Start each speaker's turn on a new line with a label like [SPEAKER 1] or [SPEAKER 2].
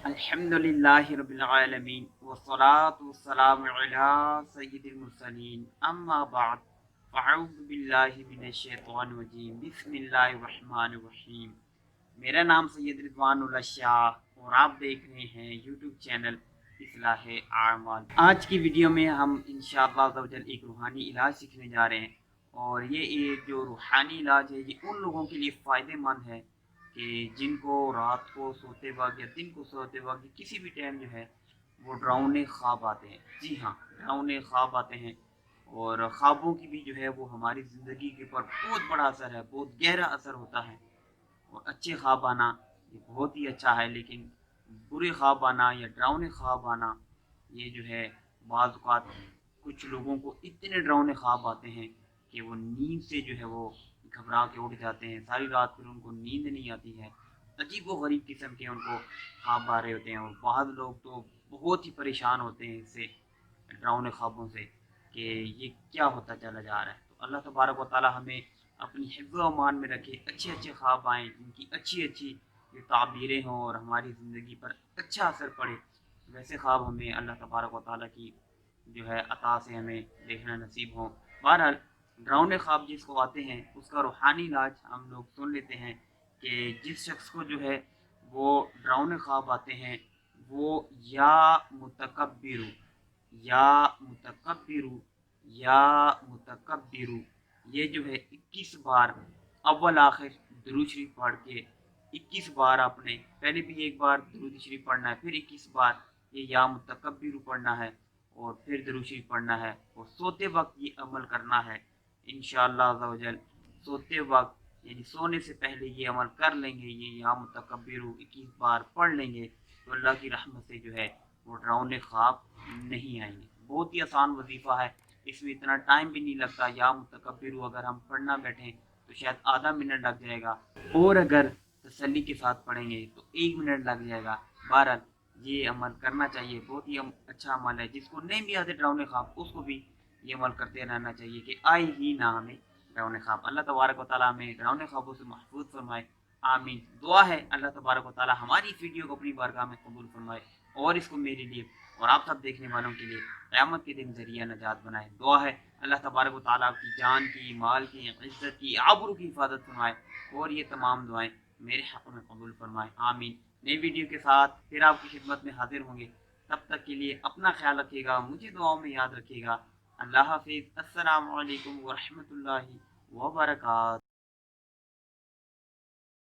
[SPEAKER 1] الحمدللہ رب العالمین والصلاة والسلام علی سید المرسلین اما بعد فاعوذ باللہ من الشیطان الرجیم بسم اللہ الرحمن الرحیم۔ میرا نام سید رضوان اللہ شاہ اور آپ دیکھ رہے ہیں یوٹیوب چینل اصلاح اعمال۔ آج کی ویڈیو میں ہم انشاءاللہ عز و جل ایک روحانی علاج سیکھنے جا رہے ہیں، اور یہ ایک جو روحانی علاج ہے یہ ان لوگوں کے لیے فائدہ مند ہے کہ جن کو رات کو سوتے وقت یا دن کو سوتے وقت کسی بھی ٹائم جو ہے وہ ڈراؤنے خواب آتے ہیں۔ جی ہاں، ڈراؤنے خواب آتے ہیں، اور خوابوں کی بھی جو ہے وہ ہماری زندگی کے اوپر بہت بڑا اثر ہے، بہت گہرا اثر ہوتا ہے۔ اور اچھے خواب آنا یہ بہت ہی اچھا ہے، لیکن برے خواب آنا یا ڈراؤنے خواب آنا یہ جو ہے بعض اوقات کچھ لوگوں کو اتنے ڈراؤنے خواب آتے ہیں کہ وہ نیند سے جو ہے وہ گھبرا کے اٹھ جاتے ہیں، ساری رات پھر ان کو نیند نہیں آتی ہے، عجیب و غریب قسم کے ان کو خواب آ رہے ہوتے ہیں۔ اور بعض لوگ تو بہت ہی پریشان ہوتے ہیں اس سے، ڈراؤنے خوابوں سے، کہ یہ کیا ہوتا چلا جا رہا ہے۔ تو اللہ تبارک و تعالی ہمیں اپنی حفظ و امان میں رکھے، اچھے اچھے خواب آئیں جن کی اچھی اچھی تعبیریں ہوں اور ہماری زندگی پر اچھا اثر پڑے، ویسے خواب ہمیں اللہ تبارک و تعالیٰ کی جو ہے عطا سے ہمیں دیکھنا نصیب ہوں۔ بہرحال ڈراؤنے خواب جس کو آتے ہیں اس کا روحانی علاج ہم لوگ سن لیتے ہیں کہ جس شخص کو جو ہے وہ ڈراؤنے خواب آتے ہیں وہ یا متکبر یا متکبر یا متکبر، یہ جو ہے 21 بار اول آخر درود شریف پڑھ کے 21 بار آپ نے پہلے بھی ایک بار درود شریف پڑھنا ہے، پھر 21 بار یہ یا متکبر پڑھنا ہے، اور پھر درود شریف پڑھنا ہے، اور سوتے وقت یہ عمل کرنا ہے انشاءاللہ عز و جل۔ سوتے وقت یعنی سونے سے پہلے یہ عمل کر لیں گے، یہ یا متکبر 21 بار پڑھ لیں گے تو اللہ کی رحمت سے جو ہے وہ ڈراؤنے خواب نہیں آئیں گے۔ بہت ہی آسان وظیفہ ہے، اس میں اتنا ٹائم بھی نہیں لگتا۔ یا متکبر اگر ہم پڑھنا بیٹھیں تو شاید آدھا منٹ لگ جائے گا، اور اگر تسلی کے ساتھ پڑھیں گے تو 1 منٹ لگ جائے گا۔ بہرحال یہ عمل کرنا چاہیے، بہت ہی اچھا عمل ہے۔ جس کو نہیں بھی آتے ڈراؤنے خواب اس کو بھی یہ عمل کرتے رہنا چاہیے کہ آئے ہی نہ ہمیں ڈراؤنے خواب۔ اللہ تبارک و تعالیٰ ہمیں ڈراؤنے خوابوں سے محفوظ فرمائے، آمین۔ دعا ہے اللہ تبارک و تعالیٰ ہماری اس ویڈیو کو اپنی بارگاہ میں قبول فرمائے، اور اس کو میرے لیے اور آپ سب دیکھنے والوں کے لیے قیامت کے دن ذریعہ نجات بنائے۔ دعا ہے اللہ تبارک و تعالیٰ کی جان کی، مال کی، عزت کی، آبرو کی حفاظت فرمائے، اور یہ تمام دعائیں میرے حق میں قبول فرمائے، آمین۔ نئی ویڈیو کے ساتھ پھر آپ کی خدمت میں حاضر ہوں گے، تب تک کے لیے اپنا خیال رکھیے گا، مجھے دعاؤں میں یاد رکھیے گا۔ اللہ حافظ، السلام علیکم ورحمۃ اللہ وبرکاتہ۔